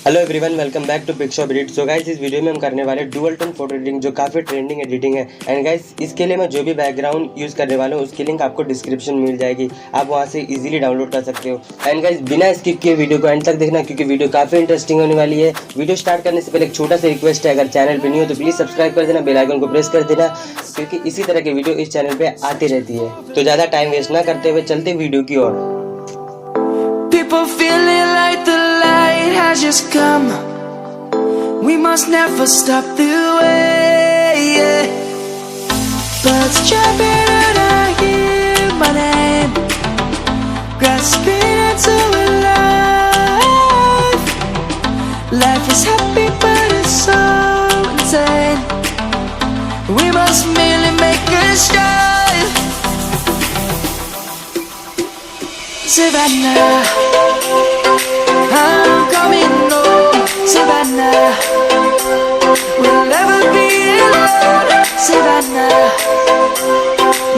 Hello everyone, welcome back to Picshop edit. So guys, इस video में हम करने वाले डुअल टोन फोटो एडिटिंग, जो काफ़ी ट्रेंडिंग एडिटिंग है। एंड गाइस, इसके लिए मैं जो भी बैकग्राउंड यूज़ करने वाला हूँ उसकी लिंक आपको डिस्क्रिप्शन में मिल जाएगी, आप वहाँ से इजीली डाउनलोड कर सकते हो। एंड गाइस, बिना स्किप किए वीडियो को एंड तक देखना, क्योंकि वीडियो काफ़ी इंटरेस्टिंग होने वाली है। वीडियो स्टार्ट करने से पहले एक छोटा सा रिक्वेस्ट है, अगर चैनल पर नहीं हो तो प्लीज़ सब्सक्राइब कर देना, बेल आइकन को प्रेस कर देना, क्योंकि इसी तरह की वीडियो इस चैनल पर आती रहती है। तो ज़्यादा टाइम वेस्ट ना करते हुए चलते वीडियो की ओर। People feeling like the light has just come. We must never stop the way, yeah. Birds jumping and I hear my name, grasping into life. Life is happy but it's so insane. We must merely make a start. Savannah, I'm coming home. Savannah, we'll never be alone. Savannah,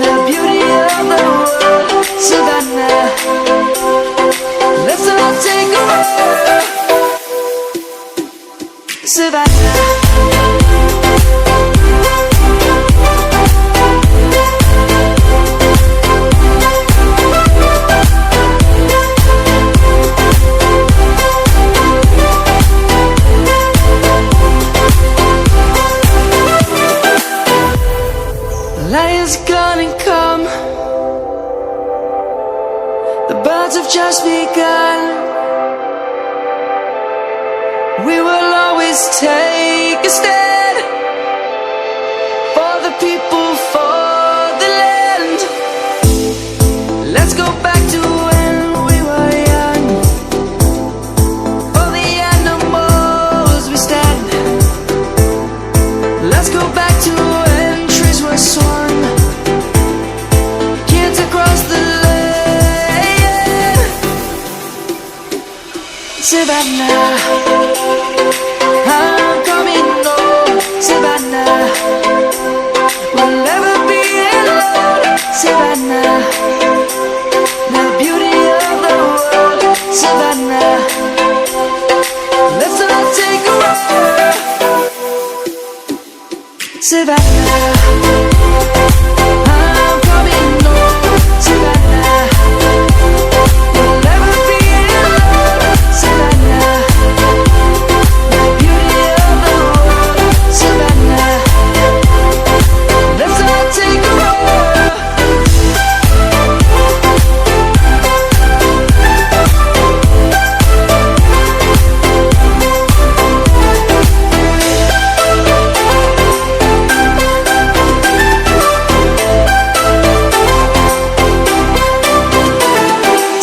the beauty of the world. Savannah, let's all take a walk. Savannah. Lion's gonna come. The birds have just begun. We will always take a stand for the people, for the land. Let's go back to when we were young. For the animals we stand. Let's go back to when trees were swung. Kids across the land. Savannah, I'm coming home. Savannah, we'll never be alone. Savannah, the beauty of the world. Savannah, let's all take a walk. Savannah, I'm coming home. Savannah, we'll never be alone. Savannah, the beauty of the world. Savannah, let's all take a walk.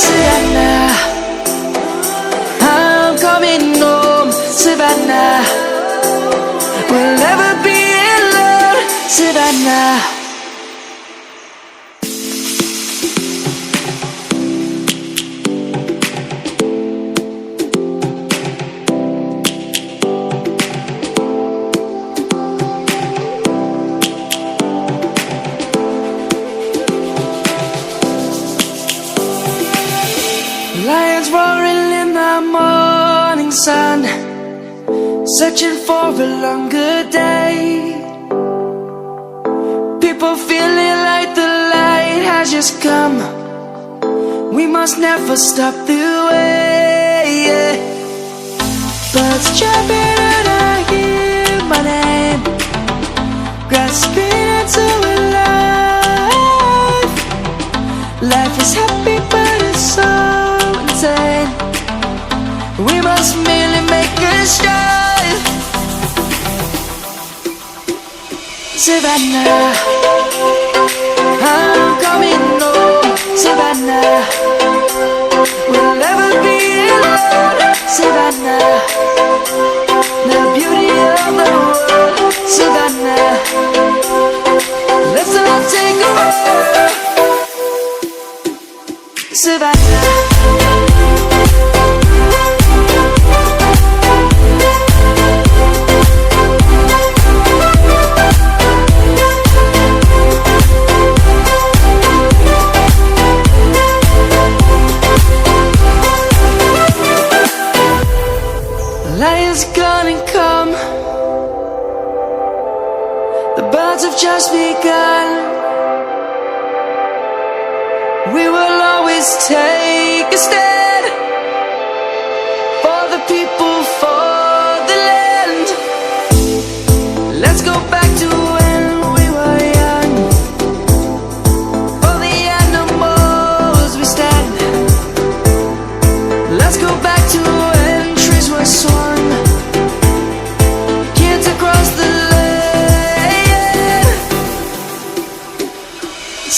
Savannah, I'm coming home. Savannah, we'll never be alone. Savannah. Lions roaring in the morning sun, searching for a longer day. People feeling like the light has just come. We must never stop the way, yeah. Birds jumping and I hear my name, grasping into life. Life is happy but it's so insane. We must merely make a start. Savannah, I'm coming home. Savannah, we'll never be alone. Savannah, the beauty of the world. Savannah, let's all take a walk. Savannah. lion's gonna come. The birds have just begun. We will always take a stand for the people, for the land. Let's go back to when we were young. For the animals we stand. Let's go back to when trees were swung. Kids across the land.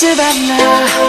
Savannah.